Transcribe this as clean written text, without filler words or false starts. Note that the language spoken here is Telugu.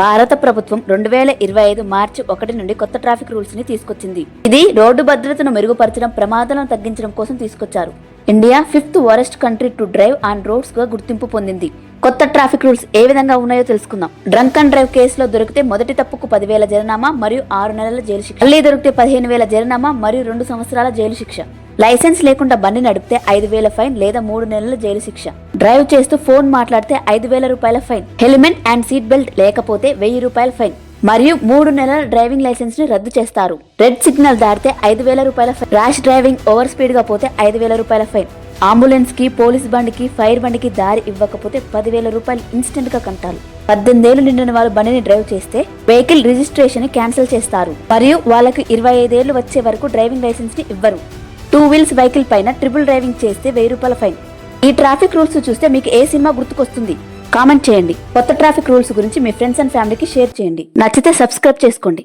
భారత ప్రభుత్వం 2025 మార్చి 1 నుండి కొత్త ట్రాఫిక్ రూల్స్ ని తీసుకొచ్చింది. ఇది రోడ్డు భద్రతను మెరుగుపరచడం, ప్రమాదాలను తగ్గించడం కోసం తీసుకొచ్చారు. India 5th worst country to drive on roads గా గుర్తింపు పొందింది. కొత్త ట్రాఫిక్ రూల్స్ ఏ విధంగా ఉన్నాయో తెలుసుకుందాం. డ్రంక్ అండ్ డ్రైవ్ కేసులో దొరికితే మొదటి తప్పుకు 10,000 జరిమానా మరియు 6 నెలల జైలు శిక్ష. మళ్లీ దొరికితే 15,000 జరిమానా మరియు 2 సంవత్సరాల జైలు శిక్ష. లైసెన్స్ లేకుండా బండి నడిపితే 5,000 ఫైన్ లేదా 3 నెలల జైలు శిక్ష. డ్రైవ్ చేస్తూ ఫోన్ మాట్లాడితే 5,000 రూపాయల fine. Helmet and seat belt లేకపోతే 1,000 రూపాయల ఫైన్ మరియు 3 నెలల డ్రైవింగ్ లైసెన్స్ ని రద్దు చేస్తారు. రెడ్ సిగ్నల్ దాటితే 5,000 రూపాయల fine. Rash driving, over speed గా పోతే 5,000 రూపాయల ఫైన్. అంబులెన్స్ కి, పోలీస్ బండికి, ఫైర్ బండికి దారి ఇవ్వకపోతే 10,000 రూపాయలు ఇన్స్టెంట్ గా కంటారు. 18 ఏళ్లు నిండిన వాళ్ళు బండిని డ్రైవ్ చేస్తే వెహికల్ రిజిస్ట్రేషన్ ని క్యాన్సిల్ చేస్తారు మరియు వాళ్ళకు 25 ఏళ్లు వచ్చే వరకు డ్రైవింగ్ లైసెన్స్ ని ఇవ్వరు. 2 వీల్స్ వెహికల్ పైన ట్రిపుల్ డ్రైవింగ్ చేస్తే 1,000 రూపాయల ఫైన్. ఈ ట్రాఫిక్ రూల్స్ చూస్తే మీకు ఏ సినిమా గుర్తుకొస్తుంది? కామెంట్ చేయండి. కొత్త ట్రాఫిక్ రూల్స్ గురించి మీ ఫ్రెండ్స్ అండ్ ఫ్యామిలీకి షేర్ చేయండి. నచ్చితే సబ్స్క్రైబ్ చేసుకోండి.